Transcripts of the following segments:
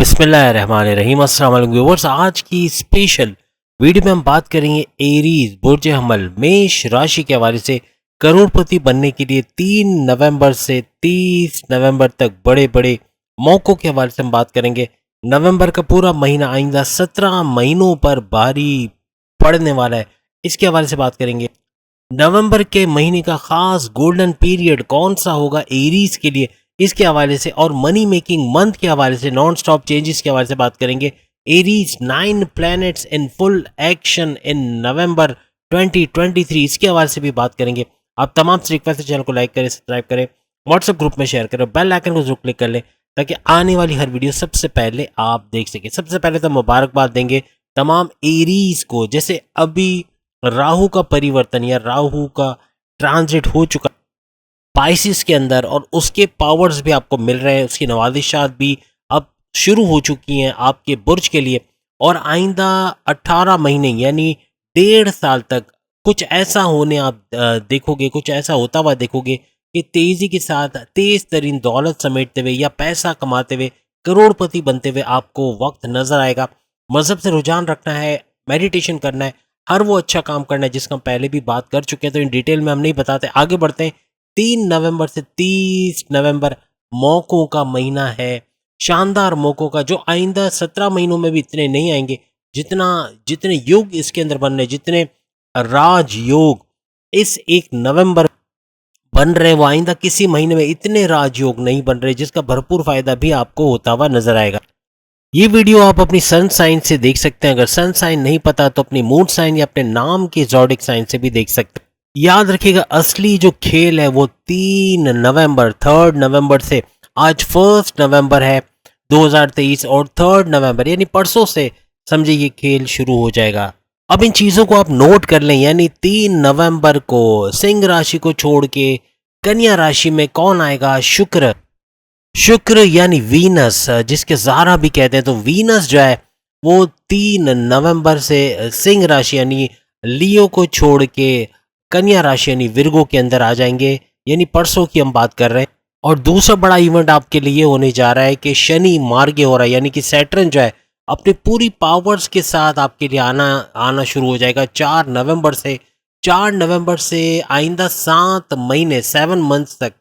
बिस्मिल्लाहिर्रहमानिर्रहीम। अस्सलाम वालेकुम व्यूअर्स, आज की स्पेशल वीडियो में हम बात करेंगे एरीज बुर्ज हमल मेष राशि के हवाले से करोड़पति बनने के लिए 3 नवंबर से 30 नवंबर तक बड़े बड़े मौक़ों के हवाले से हम बात करेंगे। नवंबर का पूरा महीना आइंदा 17 महीनों पर भारी पड़ने वाला है, इसके हवाले से बात करेंगे। नवंबर के महीने का खास गोल्डन पीरियड कौन सा होगा एरीज के लिए, इसके हवाले से, और मनी मेकिंग मंथ के हवाले से, नॉन स्टॉप चेंजेस के हवाले से बात करेंगे। Aries 9 planets in full action in November 2023, इसके हवाले से भी बात करेंगे। आप तमाम से रिक्वेस्ट है, चैनल को लाइक करें, सब्सक्राइब करें, व्हाट्सएप ग्रुप में शेयर करें, बेल आइकन को जरूर क्लिक कर लें ताकि आने वाली हर वीडियो सबसे पहले आप देख सकें। सबसे पहले तो मुबारकबाद देंगे तमाम एरीज को, जैसे अभी राहु का परिवर्तन या राहु का ट्रांजिट हो चुका स्पाइसिस के अंदर और उसके पावर्स भी आपको मिल रहे हैं, उसकी नवाजिशात भी अब शुरू हो चुकी हैं आपके बुर्ज के लिए। और आइंदा 18 महीने यानी 1.5 साल तक कुछ ऐसा होने आप देखोगे, कुछ ऐसा होता हुआ देखोगे कि तेज़ी के साथ तेज़ तरीन दौलत समेटते हुए या पैसा कमाते हुए करोड़पति बनते हुए आपको वक्त नज़र आएगा। मज़हब से रुझान रखना है, मेडिटेशन करना है, हर वो अच्छा काम करना है जिसका हम पहले भी बात कर चुके हैं, तो इन डिटेल में हम नहीं बताते, आगे बढ़ते हैं। 3 नवंबर से 30 नवंबर मौक़ों का महीना है, शानदार मौक़ों का, जो आइंदा 17 महीनों में भी इतने नहीं आएंगे जितने योग इसके अंदर बन रहे, जितने राजयोग इस 1 नवंबर बन रहे, वो आइंदा किसी महीने में इतने राजयोग नहीं बन रहे, जिसका भरपूर फायदा भी आपको होता हुआ नजर आएगा। ये वीडियो आप अपनी सन साइन से देख सकते हैं, अगर सन साइन नहीं पता तो अपनी मून साइन या अपने नाम के ज़ोडिक साइन से भी देख सकते हैं। याद रखिएगा, असली जो खेल है वो 3 नवंबर 3 नवंबर से, आज 1 नवंबर है 2023 और 3 नवंबर यानी परसों से समझिए ये खेल शुरू हो जाएगा। अब इन चीज़ों को आप नोट कर लें, यानी 3 नवंबर को सिंह राशि को छोड़ के कन्या राशि में कौन आएगा? शुक्र यानी वीनस, जिसके ज़ारा भी कहते हैं, तो वीनस जो है वो 3 नवंबर से सिंह राशि यानी लियो को छोड़ के कन्या राशि यानी विर्गो के अंदर आ जाएंगे, यानी परसों की हम बात कर रहे हैं। और दूसरा बड़ा इवेंट आपके लिए होने जा रहा है कि शनि मार्गे हो रहा है, यानी कि सैटर्न जो है अपनी पूरी पावर्स के साथ आपके लिए आना शुरू हो जाएगा 4 नवंबर से। 4 नवंबर से आइंदा 7 महीने 7 मंथ्स तक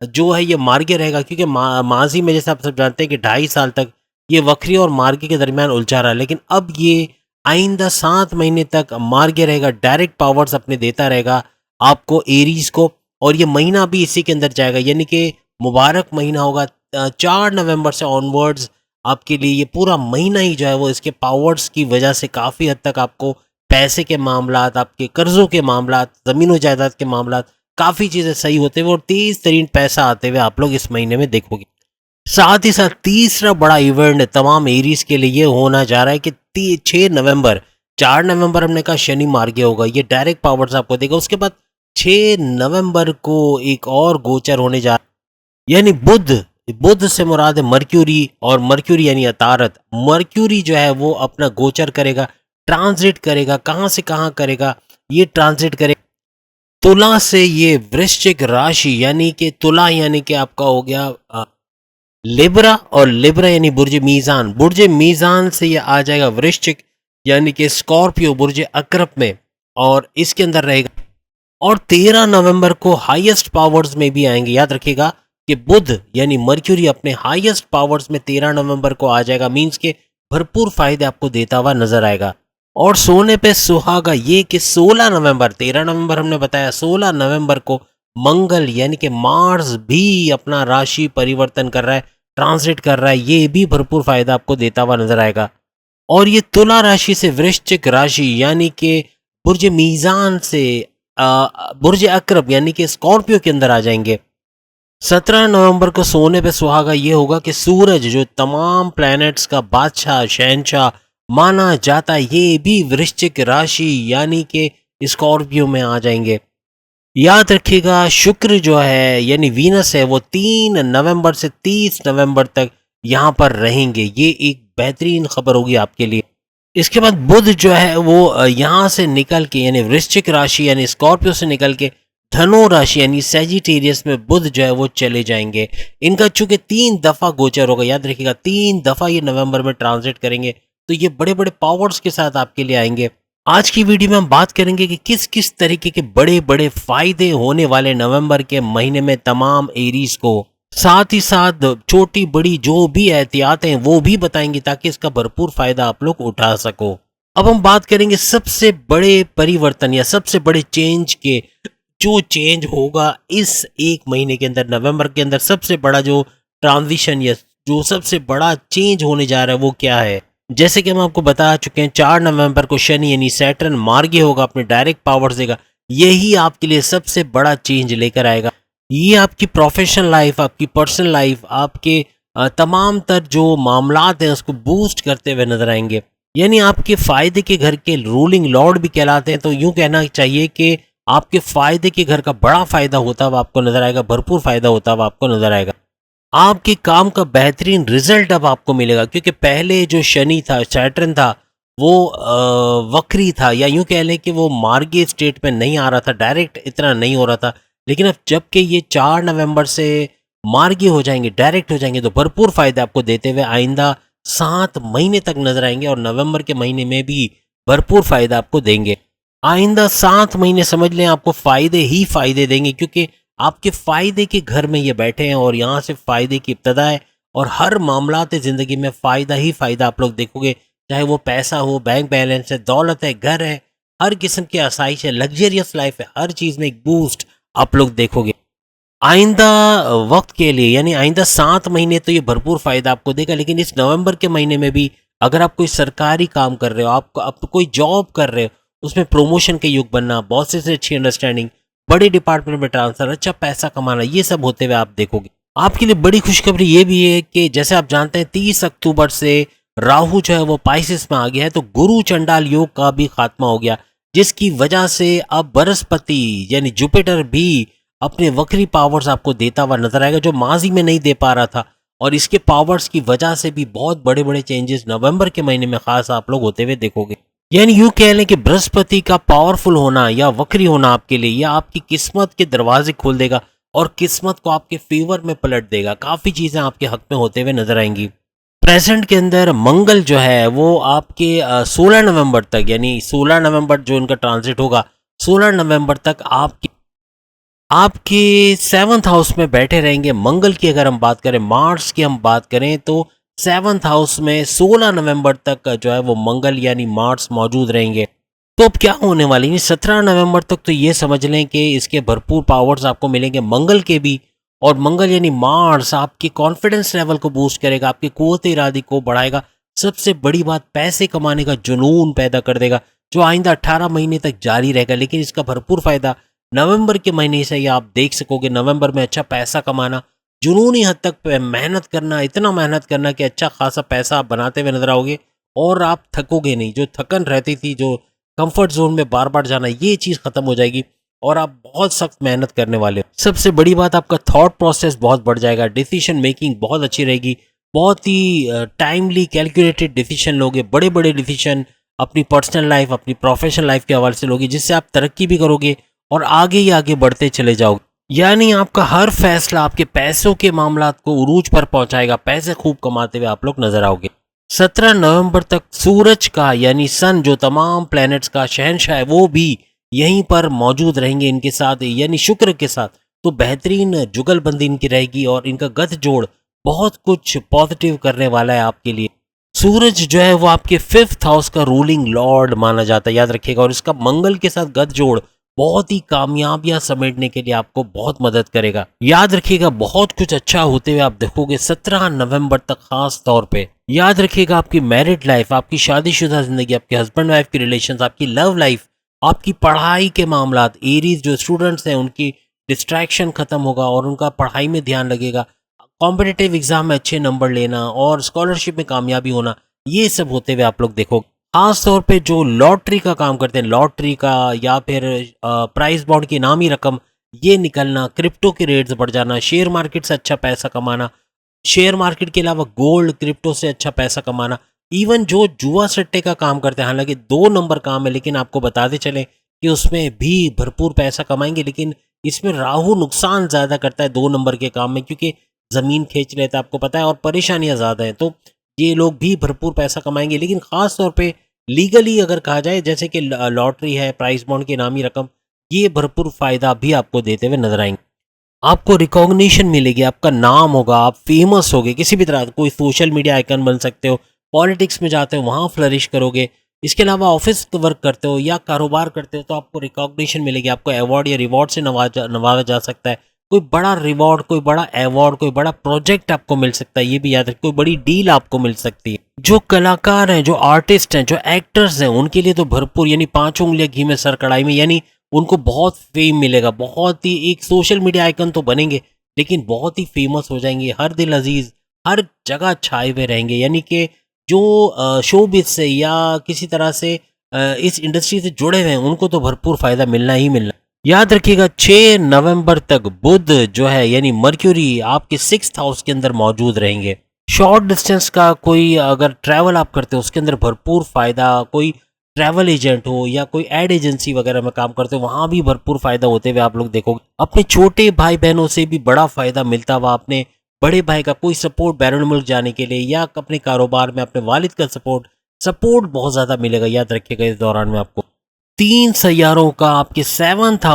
जो है ये मार्गे रहेगा, क्योंकि माजी में जैसे आप सब जानते हैं कि 2.5 साल तक ये वक्री और मार्गे के दरमियान उलझा रहा है, लेकिन अब ये आइंदा 7 महीने तक मार्गे रहेगा, डायरेक्ट पावर्स अपने देता रहेगा आपको एरीज को, और ये महीना भी इसी के अंदर जाएगा, यानी कि मुबारक महीना होगा। 4 नवंबर से ऑनवर्ड्स आपके लिए ये पूरा महीना ही जो है वो इसके पावर्स की वजह से काफ़ी हद तक आपको पैसे के मामलात, आपके कर्ज़ों के मामलात, ज़मीन जायदाद के मामलात, काफ़ी चीज़ें सही होते हुए और तेज़ तरीन पैसा आते हुए आप लोग इस महीने में देखोगे। साथ ही साथ तीसरा बड़ा इवेंट तमाम एरीज के लिए ये होना जा रहा है कि 6 नवंबर, 4 नवंबर हमने कहा शनि मार्गे होगा, ये डायरेक्ट पावर्स आपको देगा। उसके बाद 6 नवंबर को एक और गोचर होने जा रहा है, यानी बुध से मुराद है मर्क्यूरी, और मर्क्यूरी यानी अतारत। मर्क्यूरी जो है वो अपना गोचर करेगा, ट्रांजिट करेगा, कहाँ से कहाँ करेगा? ये ट्रांजिट करेगा तुला से ये वृश्चिक राशि, यानी कि तुला यानी कि आपका हो गया लिब्रा, और लिब्रा यानी बुर्ज मीज़ान से ये आ जाएगा वृश्चिक यानी कि स्कॉर्पियो बुर्ज अक्रब में, और इसके अंदर रहेगा। और 13 नवंबर को हाईएस्ट पावर्स में भी आएंगे। याद रखिएगा कि बुध यानी मर्क्यूरी अपने हाईएस्ट पावर्स में 13 नवंबर को आ जाएगा, मींस के भरपूर फायदे आपको देता हुआ नजर आएगा। और सोने पे सुहागा ये कि 16 नवंबर, 13 नवंबर हमने बताया, 16 नवंबर को मंगल यानी कि मार्स भी अपना राशि परिवर्तन कर रहा है, ट्रांजिट कर रहा है, ये भी भरपूर फायदा आपको देता हुआ नजर आएगा। और ये तुला राशि से वृश्चिक राशि यानी कि बुर्ज मीज़ान से बुर्ज अक्रब यानी कि स्कॉर्पियो के अंदर आ जाएंगे। 17 नवंबर को सोने पे सुहागा ये होगा कि सूरज जो तमाम प्लैनेट्स का बादशाह शहंशाह माना जाता है, ये भी वृश्चिक राशि यानी कि स्कॉर्पियो में आ जाएंगे। याद रखिएगा शुक्र जो है यानी वीनस है वो 3 नवंबर से 30 नवंबर तक यहाँ पर रहेंगे, ये एक बेहतरीन खबर होगी आपके लिए। इसके बाद बुध जो है वो यहाँ से निकल के यानी वृश्चिक राशि यानी स्कॉर्पियो से निकल के धनु राशि यानी सैजिटेरियस में बुध जो है वो चले जाएंगे। इनका चूंकि 3 दफा गोचर होगा, याद रखिएगा 3 दफा ये नवंबर में ट्रांजिट करेंगे, तो ये बड़े बड़े पावर्स के साथ आपके लिए आएंगे। आज की वीडियो में हम बात करेंगे कि किस किस तरीके के बड़े बड़े फायदे होने वाले नवंबर के महीने में तमाम एरीज को, साथ ही साथ छोटी बड़ी जो भी एहतियात हैं वो भी बताएंगे ताकि इसका भरपूर फायदा आप लोग उठा सको। अब हम बात करेंगे सबसे बड़े परिवर्तन या सबसे बड़े चेंज के, जो चेंज होगा इस एक महीने के अंदर, नवंबर के अंदर सबसे बड़ा जो ट्रांजिशन या जो सबसे बड़ा चेंज होने जा रहा है वो क्या है। जैसे कि हम आपको बता चुके हैं 4 नवंबर को शनि यानी सैटर्न मार्गी होगा, अपने डायरेक्ट पावर्स देगा। यही आपके लिए सबसे बड़ा चेंज लेकर आएगा। ये आपकी प्रोफेशनल लाइफ, आपकी पर्सनल लाइफ, आपके तमाम तर जो मामलात हैं उसको बूस्ट करते हुए नजर आएंगे। यानी आपके फायदे के घर के रूलिंग लॉर्ड भी कहलाते हैं, तो यूं कहना चाहिए कि आपके फायदे के घर का बड़ा फायदा होता हुआ आपको नजर आएगा, भरपूर फायदा होता हुआ आपको नजर आएगा। आपके काम का बेहतरीन रिजल्ट अब आपको मिलेगा, क्योंकि पहले जो शनि था, सैटर्न था, वो वक्री था, या यूं कह लें कि वो मार्गी स्टेट में नहीं आ रहा था, डायरेक्ट इतना नहीं हो रहा था। लेकिन अब जबकि ये 4 नवंबर से मार्गी हो जाएंगे, डायरेक्ट हो जाएंगे, तो भरपूर फायदा आपको देते हुए आइंदा 7 महीने तक नजर आएंगे, और नवंबर के महीने में भी भरपूर फायदा आपको देंगे। आइंदा 7 महीने समझ लें आपको फायदे ही फायदे देंगे, क्योंकि आपके फायदे के घर में ये बैठे हैं और यहाँ से फायदे की इब्तदा है, और हर मामलात ज़िंदगी में फ़ायदा ही फ़ायदा आप लोग देखोगे। चाहे वो पैसा हो, बैंक बैलेंस है, दौलत है, घर है, हर किस्म की आसाइश है, लग्जरियस लाइफ है, हर चीज़ में एक बूस्ट आप लोग देखोगे। आइंदा वक्त के लिए यानी आइंदा 7 महीने तो ये भरपूर फ़ायदा आपको देगा, लेकिन इस नवंबर के महीने में भी अगर आप कोई सरकारी काम कर रहे हो, आप कोई जॉब कर रहे हो, उसमें प्रमोशन के युग बनना, बॉसेस से अच्छी अंडरस्टैंडिंग, बड़े डिपार्टमेंट में ट्रांसफर, अच्छा पैसा कमाना, ये सब होते हुए आप देखोगे। आपके लिए बड़ी खुशखबरी ये भी है कि जैसे आप जानते हैं 30 अक्टूबर से राहु जो है वो पाइसिस में आ गया है, तो गुरु चंडाल योग का भी खात्मा हो गया, जिसकी वजह से अब बृहस्पति यानी जुपिटर भी अपने वक्री पावर्स आपको देता हुआ नजर आएगा, जो माजी में नहीं दे पा रहा था। और इसके पावर्स की वजह से भी बहुत बड़े बड़े चेंजेस नवंबर के महीने में खास आप लोग होते हुए देखोगे। यानी यूं कह लें कि बृहस्पति का पावरफुल होना या वक्री होना आपके लिए या आपकी किस्मत के दरवाजे खोल देगा और किस्मत को आपके फेवर में पलट देगा। काफी चीजें आपके हक में होते हुए नजर आएंगी। प्रेजेंट के अंदर मंगल जो है वो आपके 16 नवंबर तक, यानी 16 नवंबर जो इनका ट्रांजिट होगा, 16 नवंबर तक आपके 7th हाउस में बैठे रहेंगे। मंगल की अगर हम बात करें, मार्स की हम बात करें, तो 7th हाउस में 16 नवंबर तक जो है वो मंगल यानी मार्स मौजूद रहेंगे। तो अब क्या होने वाली है 17 नवंबर तक, तो ये समझ लें कि इसके भरपूर पावर्स आपको मिलेंगे मंगल के भी। और मंगल यानी मार्स आपके कॉन्फिडेंस लेवल को बूस्ट करेगा, आपकी कुव्वत इरादी को बढ़ाएगा। सबसे बड़ी बात, पैसे कमाने का जुनून पैदा कर देगा, जो आइंदा 18 महीने तक जारी रहेगा। लेकिन इसका भरपूर फायदा नवंबर के महीने से ही आप देख सकोगे। नवंबर में अच्छा पैसा कमाना, जुनूनी हद तक मेहनत करना, इतना मेहनत करना कि अच्छा खासा पैसा आप बनाते हुए नजर आओगे और आप थकोगे नहीं। जो थकन रहती थी, जो कंफर्ट जोन में बार बार जाना, ये चीज़ खत्म हो जाएगी और आप बहुत सख्त मेहनत करने वाले हो। सबसे बड़ी बात, आपका थॉट प्रोसेस बहुत बढ़ जाएगा, डिसीजन मेकिंग बहुत अच्छी रहेगी, बहुत ही टाइमली कैलकुलेटेड डिसीजन लोगे, बड़े बड़े डिसीजन अपनी पर्सनल लाइफ, अपनी प्रोफेशनल लाइफ के हवाले से लोगे, जिससे आप तरक्की भी करोगे और आगे ही आगे बढ़ते चले जाओगे। यानी आपका हर फैसला आपके पैसों के मामलात को उरूज पर पहुंचाएगा, पैसे खूब कमाते हुए आप लोग नजर आओगे। 17 नवंबर तक सूरज का यानी सन, जो तमाम प्लैनेट्स का शहंशाह है, वो भी यहीं पर मौजूद रहेंगे इनके साथ, यानी शुक्र के साथ। तो बेहतरीन जुगलबंदी इनकी रहेगी और इनका गठजोड़ बहुत कुछ पॉजिटिव करने वाला है आपके लिए। सूरज जो है वो आपके 5th हाउस का रूलिंग लॉर्ड माना जाता है, याद रखिएगा। और इसका मंगल के साथ गठजोड़ बहुत ही कामयाबियां समेटने के लिए आपको बहुत मदद करेगा। याद रखिएगा, बहुत कुछ अच्छा होते हुए आप देखोगे 17 नवंबर तक। खास तौर पे याद रखिएगा, आपकी मैरिड लाइफ, आपकी शादीशुदा जिंदगी, आपके हस्बैंड वाइफ की रिलेशंस, आपकी लव लाइफ, आपकी पढ़ाई के मामलात, एरीज जो स्टूडेंट्स हैं उनकी डिस्ट्रैक्शन खत्म होगा और उनका पढ़ाई में ध्यान लगेगा। कॉम्पिटिटिव एग्जाम में अच्छे नंबर लेना और स्कॉलरशिप में कामयाबी होना, ये सब होते हुए आप लोग देखोगे। खास तौर पे जो लॉटरी का काम करते हैं, लॉटरी का या फिर प्राइस बॉन्ड की इनामी रकम ये निकलना, क्रिप्टो के रेट्स बढ़ जाना, शेयर मार्केट से अच्छा पैसा कमाना, शेयर मार्केट के अलावा गोल्ड, क्रिप्टो से अच्छा पैसा कमाना, इवन जो जुआ सट्टे का काम करते हैं, हालांकि 2 नंबर काम है, लेकिन आपको बताते चलें कि उसमें भी भरपूर पैसा कमाएंगे। लेकिन इसमें राहु नुकसान ज़्यादा करता है 2 नंबर के काम में, क्योंकि ज़मीन खींच लेता है, आपको पता है, और परेशानियाँ ज़्यादा हैं। तो ये लोग भी भरपूर पैसा कमाएंगे, लेकिन ख़ास तौर पे लीगली अगर कहा जाए, जैसे कि लॉटरी है, प्राइस बॉन्ड की इनामी रकम, ये भरपूर फ़ायदा भी आपको देते हुए नजर आएंगे। आपको रिकॉग्निशन मिलेगी, आपका नाम होगा, आप फेमस होगे किसी भी तरह, कोई सोशल मीडिया आइकन बन सकते हो, पॉलिटिक्स में जाते हो वहाँ फ्लरिश करोगे। इसके अलावा ऑफिस वर्क करते हो या कारोबार करते हो तो आपको रिकॉग्निशन मिलेगी, आपको अवार्ड या रिवॉर्ड से नवाजा जा सकता है। कोई बड़ा रिवॉर्ड, कोई बड़ा अवार्ड, कोई बड़ा प्रोजेक्ट आपको मिल सकता है, ये भी याद रखिए, कोई बड़ी डील आपको मिल सकती है। जो कलाकार हैं, जो आर्टिस्ट हैं, जो एक्टर्स हैं, उनके लिए तो भरपूर, यानी 5 उंगलियां घी में सर कढ़ाई में, यानी उनको बहुत फेम मिलेगा, बहुत ही एक सोशल मीडिया आइकन तो बनेंगे, लेकिन बहुत ही फेमस हो जाएंगे, हर दिल अजीज, हर जगह छाए हुए रहेंगे। यानी कि जो शोबिज से या किसी तरह से इस इंडस्ट्री से जुड़े हुए हैं, उनको तो भरपूर फायदा मिलना ही मिलना। याद रखिएगा 6 नवंबर तक बुध जो है यानी मर्क्यूरी आपके 6th हाउस के अंदर मौजूद रहेंगे। शॉर्ट डिस्टेंस का कोई अगर ट्रैवल आप करते हो उसके अंदर भरपूर फायदा, कोई ट्रैवल एजेंट हो या कोई एड एजेंसी वगैरह में काम करते हो वहां भी भरपूर फायदा होते हुए आप लोग देखोगे। अपने छोटे भाई बहनों से भी बड़ा फायदा मिलता हुआ, अपने बड़े भाई का कोई सपोर्ट बैरून मुल्क जाने के लिए या अपने कारोबार में अपने वालिद का सपोर्ट बहुत ज्यादा मिलेगा। याद रखिएगा इस दौरान में आपको 3 सैयारों का आपके 7th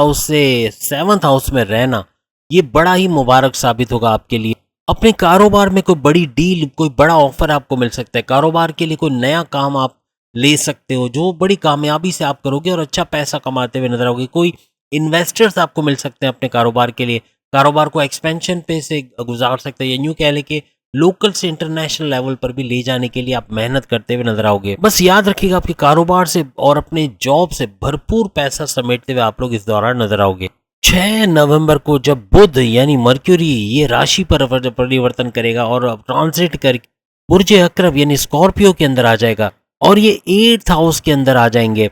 हाउस में रहना, ये बड़ा ही मुबारक साबित होगा आपके लिए। अपने कारोबार में कोई बड़ी डील, कोई बड़ा ऑफर आपको मिल सकता है, कारोबार के लिए कोई नया काम आप ले सकते हो जो बड़ी कामयाबी से आप करोगे और अच्छा पैसा कमाते हुए नजर आओगे। कोई इन्वेस्टर्स आपको मिल सकते हैं अपने कारोबार के लिए, कारोबार को एक्सपेंशन पे से गुजार सकते हैं, या यूं कह लें कि लोकल से इंटरनेशनल लेवल पर भी ले जाने के लिए आप मेहनत करते हुए नजर आओगे। बस याद रखिएगा आपके कारोबार से और अपने जॉब से भरपूर पैसा समेटते हुए आप लोग इस दौरान नजर आओगे। 6 नवंबर को जब बुध यानी मर्क्यूरी ये राशि पर परिवर्तन करेगा और ट्रांजिट कर बुर्ज अक्रब यानी स्कॉर्पियो के अंदर आ जाएगा और ये 8th हाउस के अंदर आ जाएंगे,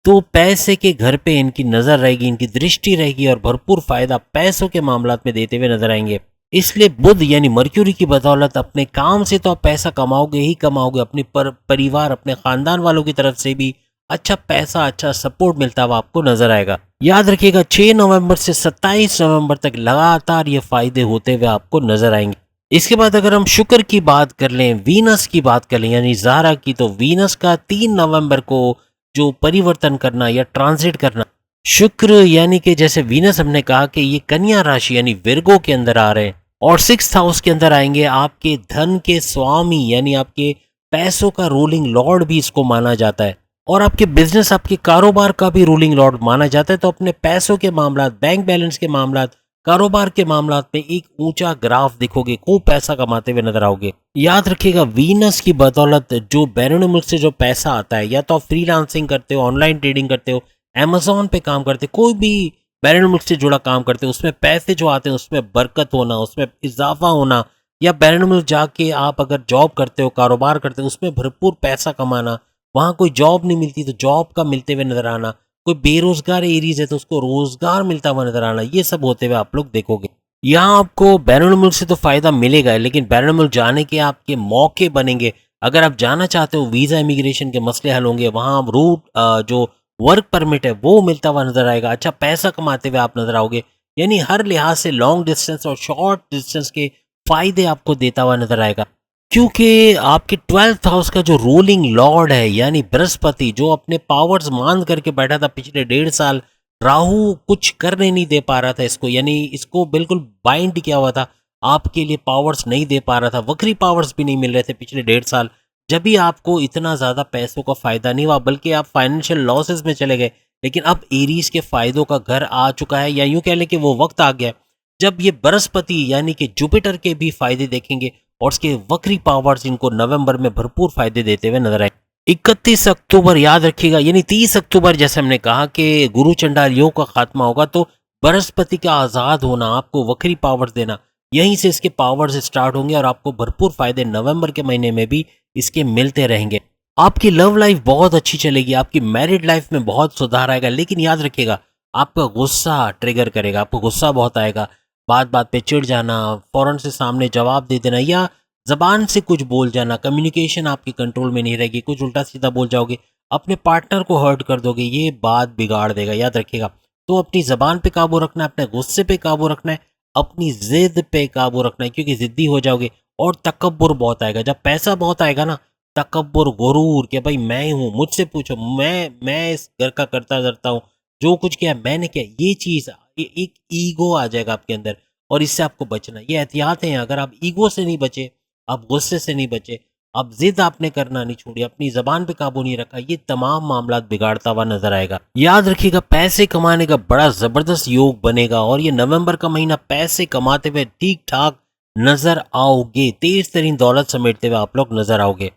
तो पैसे के घर पे इनकी नजर रहेगी, इनकी दृष्टि रहेगी और भरपूर फायदा पैसों के मामलात में देते हुए नजर आएंगे। इसलिए बुध यानी मर्क्यूरी की बदौलत अपने काम से तो आप पैसा कमाओगे ही कमाओगे, अपने परिवार, अपने खानदान वालों की तरफ से भी अच्छा पैसा, अच्छा सपोर्ट मिलता हुआ आपको नजर आएगा। याद रखिएगा 6 नवंबर से 27 नवंबर तक लगातार ये फायदे होते हुए आपको नजर आएंगे। इसके बाद अगर हम शुक्र की बात कर लें, वीनस की बात कर लें यानी ज़ारा की, तो वीनस का 3 नवंबर को जो परिवर्तन करना या ट्रांजिट करना, शुक्र यानी कि जैसे वीनस हमने कहा कि ये कन्या राशि यानी विर्गो के अंदर आ रहे हैं और 6th हाउस के अंदर आएंगे, आपके धन के स्वामी यानी आपके पैसों का रूलिंग लॉर्ड भी इसको माना जाता है और आपके बिजनेस, आपके कारोबार का भी रूलिंग लॉर्ड माना जाता है। तो अपने पैसों के मामला, बैंक बैलेंस के मामला, कारोबार के मामला में एक ऊंचा ग्राफ दिखोगे, खूब पैसा कमाते हुए नजर आओगे। याद रखिएगा वीनस की बदौलत जो बैरून मुल्क से जो पैसा आता है, या तो आप फ्रीलांसिंग करते हो, ऑनलाइन ट्रेडिंग करते हो, अमेजोन पे काम करते हो, कोई भी बैरून मुल्क से जुड़ा काम करते हो, उसमें पैसे जो आते हैं उसमें बरकत होना, उसमें इजाफा होना, या बैरून मुल्क जाके आप अगर जॉब करते हो, कारोबार करते हो, उसमें भरपूर पैसा कमाना, वहां कोई जॉब नहीं मिलती तो जॉब का मिलते हुए नजर आना, कोई बेरोजगार एरियाज है तो उसको रोजगार मिलता हुआ नजर आना, ये सब होते हुए आप लोग देखोगे। यहाँ आपको बैरून मुल्क से तो फायदा मिलेगा, लेकिन बैरून मुल्क जाने के आपके मौके बनेंगे। अगर आप जाना चाहते हो, वीजा इमिग्रेशन के मसले हल होंगे, वहाँ रूट जो वर्क परमिट है वो मिलता हुआ नजर आएगा, अच्छा पैसा कमाते हुए आप नजर आओगे। यानी हर लिहाज से लॉन्ग डिस्टेंस और शॉर्ट डिस्टेंस के फायदे आपको देता हुआ नजर आएगा, क्योंकि आपके 12th हाउस का जो रूलिंग लॉर्ड है यानी बृहस्पति, जो अपने पावर्स मान करके बैठा था पिछले 1.5 साल, राहु कुछ करने नहीं दे पा रहा था इसको, यानी इसको बिल्कुल बाइंड किया हुआ था, आपके लिए पावर्स नहीं दे पा रहा था, वक्री पावर्स भी नहीं मिल रहे थे पिछले 1.5 साल। जब भी आपको इतना ज्यादा पैसों का फायदा नहीं हुआ, बल्कि आप फाइनेंशियल लॉसेस में चले गए, लेकिन अब एरीज के फायदों का घर आ चुका है, या यूं कह लें कि वो वक्त आ गया जब ये बृहस्पति यानी कि जुपिटर के भी फायदे देखेंगे और उसके वक्री पावर्स इनको नवंबर में भरपूर फायदे देते हुए नजर आए। 31 अक्टूबर याद रखिएगा, यानी 30 अक्टूबर जैसे हमने कहा कि गुरु चंडाल योग का खात्मा होगा, तो बृहस्पति का आजाद होना, आपको वक्री पावर्स देना, यहीं से इसके पावर्स स्टार्ट होंगे और आपको भरपूर फायदे नवंबर के महीने में भी इसके मिलते रहेंगे। आपकी लव लाइफ बहुत अच्छी चलेगी, आपकी मैरिड लाइफ में बहुत सुधार आएगा, लेकिन याद रखिएगा आपका गुस्सा ट्रिगर करेगा, आपको गुस्सा बहुत आएगा, बात बात पे चिढ़ जाना, फौरन से सामने जवाब दे देना या जबान से कुछ बोल जाना, कम्युनिकेशन आपके कंट्रोल में नहीं रहेगी, कुछ उल्टा सीधा बोल जाओगे, अपने पार्टनर को हर्ट कर दोगे, ये बात बिगाड़ देगा। याद रखिएगा तो अपनी ज़बान पे काबू रखना है, अपने गुस्से पे काबू रखना है, अपनी ज़िद पे काबू रखना है, क्योंकि ज़िद्दी हो जाओगे और तकब्बुर बहुत आएगा। जब पैसा बहुत आएगा ना, तकब्बुर, गुरूर कि भाई मैं हूँ, मुझसे पूछो, मैं इस घर का करता धरता हूँ, जो कुछ किया मैंने किया, ये चीज़ एक ईगो आ जाएगा आपके अंदर और इससे आपको बचना। ये एहतियात हैं, अगर आप ईगो से नहीं बचे, आप गुस्से से नहीं बचे, अब ज़िद आपने करना नहीं छोड़ी, अपनी ज़बान पे काबू नहीं रखा, ये तमाम मामला बिगाड़ता हुआ नजर आएगा। याद रखिएगा, पैसे कमाने का बड़ा ज़बरदस्त योग बनेगा और ये नवंबर का महीना पैसे कमाते हुए ठीक ठाक नजर आओगे, तेज तरीन दौलत समेटते हुए आप लोग नजर आओगे।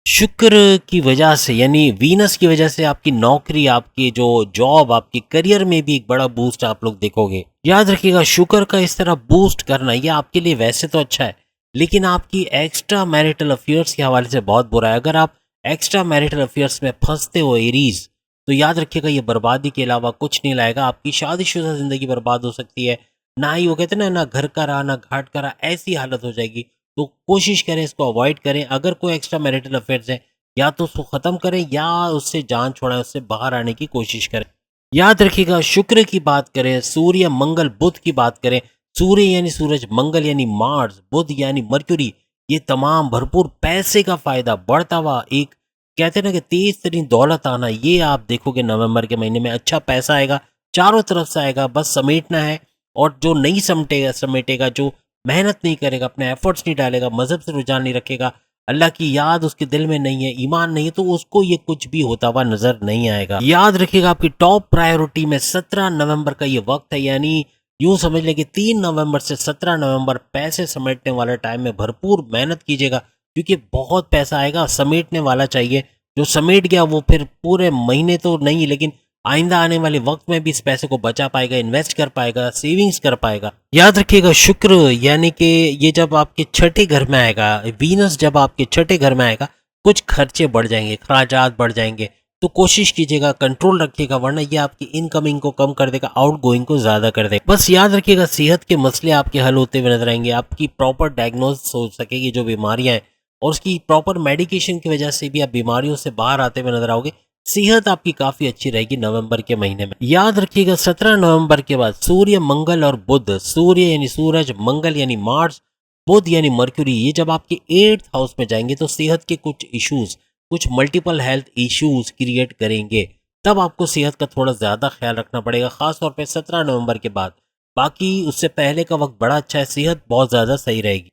शुक्र की वजह से, यानी वीनस की वजह से आपकी नौकरी, आपकी जो जॉब, आपके करियर में भी एक बड़ा बूस्ट आप लोग देखोगे। याद रखिएगा, शुक्र का इस तरह बूस्ट करना ये आपके लिए वैसे तो अच्छा है, लेकिन आपकी एक्स्ट्रा मैरिटल अफेयर्स के हवाले से बहुत बुरा है। अगर आप एक्स्ट्रा मैरिटल अफेयर्स में फंसते हो एरीज, तो याद रखिएगा ये बर्बादी के अलावा कुछ नहीं लाएगा। आपकी शादीशुदा जिंदगी बर्बाद हो सकती है, ना ही वो कहते हैं ना घर का रहा ना घाट का रहा, ऐसी हालत हो जाएगी। तो कोशिश करें इसको अवॉइड करें। अगर कोई एक्स्ट्रा मैरिटल अफेयर्स है, या तो उसको ख़त्म करें या उससे जान छुड़ाएं, उससे बाहर आने की कोशिश करें। याद रखिएगा, शुक्र की बात करें, सूर्य मंगल बुध की बात करें, सूर्य यानी सूरज, मंगल यानी मार्स, बुध यानी मर्क्यूरी, ये तमाम भरपूर पैसे का फायदा बढ़ता हुआ एक कहते हैं ना कि तेज तरीन दौलत आना, ये आप देखोगे नवंबर के महीने में। अच्छा पैसा आएगा, चारों तरफ से आएगा, बस समेटना है। और जो नहीं समेटेगा, जो मेहनत नहीं करेगा, अपने एफर्ट्स नहीं डालेगा, मजहब से रुझान नहीं रखेगा, अल्लाह की याद उसके दिल में नहीं है, ईमान नहीं है, तो उसको ये कुछ भी होता हुआ नजर नहीं आएगा। याद रखिएगा, आपकी टॉप प्रायोरिटी में 17 नवंबर का ये वक्त है, यानी यूं समझ लें कि 3 नवंबर से 17 नवंबर पैसे समेटने वाले टाइम में भरपूर मेहनत कीजिएगा, क्योंकि बहुत पैसा आएगा। समेटने वाला चाहिए, जो समेट गया वो फिर पूरे महीने तो नहीं, लेकिन आइंदा आने वाले वक्त में भी इस पैसे को बचा पाएगा, इन्वेस्ट कर पाएगा, सेविंग्स कर पाएगा। याद रखिएगा, शुक्र यानी कि ये जब आपके छठे घर में आएगा, वीनस जब आपके छठे घर में आएगा, कुछ खर्चे बढ़ जाएंगे, खर्चात बढ़ जाएंगे, तो कोशिश कीजिएगा कंट्रोल रखिएगा, वरना ये आपकी इनकमिंग को कम कर देगा, आउटगोइंग को ज्यादा कर देगा। बस याद रखिएगा, सेहत के मसले आपके हल होते हुए नजर आएंगे, आपकी प्रॉपर डायग्नोसिस हो सकेगी जो बीमारियां हैं, और उसकी प्रॉपर मेडिकेशन की वजह से भी आप बीमारियों से बाहर आते हुए नजर आओगे। सेहत आपकी काफी अच्छी रहेगी नवंबर के महीने में। याद रखिएगा, 17 नवंबर के बाद सूर्य मंगल और बुध, सूर्य यानी सूरज, मंगल यानी मार्स, बुध यानी मर्क्यूरी, ये जब आपके 8th हाउस में जाएंगे तो सेहत के कुछ इश्यूज, कुछ मल्टीपल हेल्थ इश्यूज क्रिएट करेंगे। तब आपको सेहत का थोड़ा ज्यादा ख्याल रखना पड़ेगा, खासतौर पर 17 नवंबर के बाद। बाकी उससे पहले का वक्त बड़ा अच्छा है, सेहत बहुत ज्यादा सही रहेगी।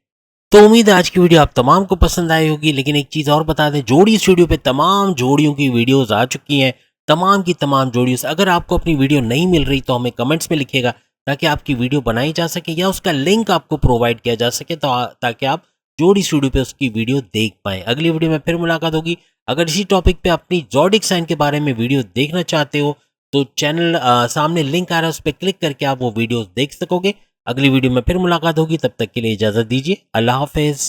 तो उम्मीद है आज की वीडियो आप तमाम को पसंद आई होगी, लेकिन एक चीज़ और बता दें, जोड़ी स्टूडियो पे तमाम जोड़ियों की वीडियोस आ चुकी हैं, तमाम की तमाम जोड़ियों से। अगर आपको अपनी वीडियो नहीं मिल रही तो हमें कमेंट्स में लिखिएगा, ताकि आपकी वीडियो बनाई जा सके या उसका लिंक आपको प्रोवाइड किया जा सके, तो ताकि आप जोड़ी स्टूडियो पे उसकी वीडियो देख पाएँ। अगली वीडियो में फिर मुलाकात होगी। अगर इसी टॉपिक पे अपनी ज़ोडिक साइन के बारे में वीडियो देखना चाहते हो, तो चैनल सामने लिंक आ रहा है, उस पर क्लिक करके आप वो वीडियोस देख सकोगे। अगली वीडियो में फिर मुलाकात होगी, तब तक के लिए इजाजत दीजिए। अल्लाह हाफिज।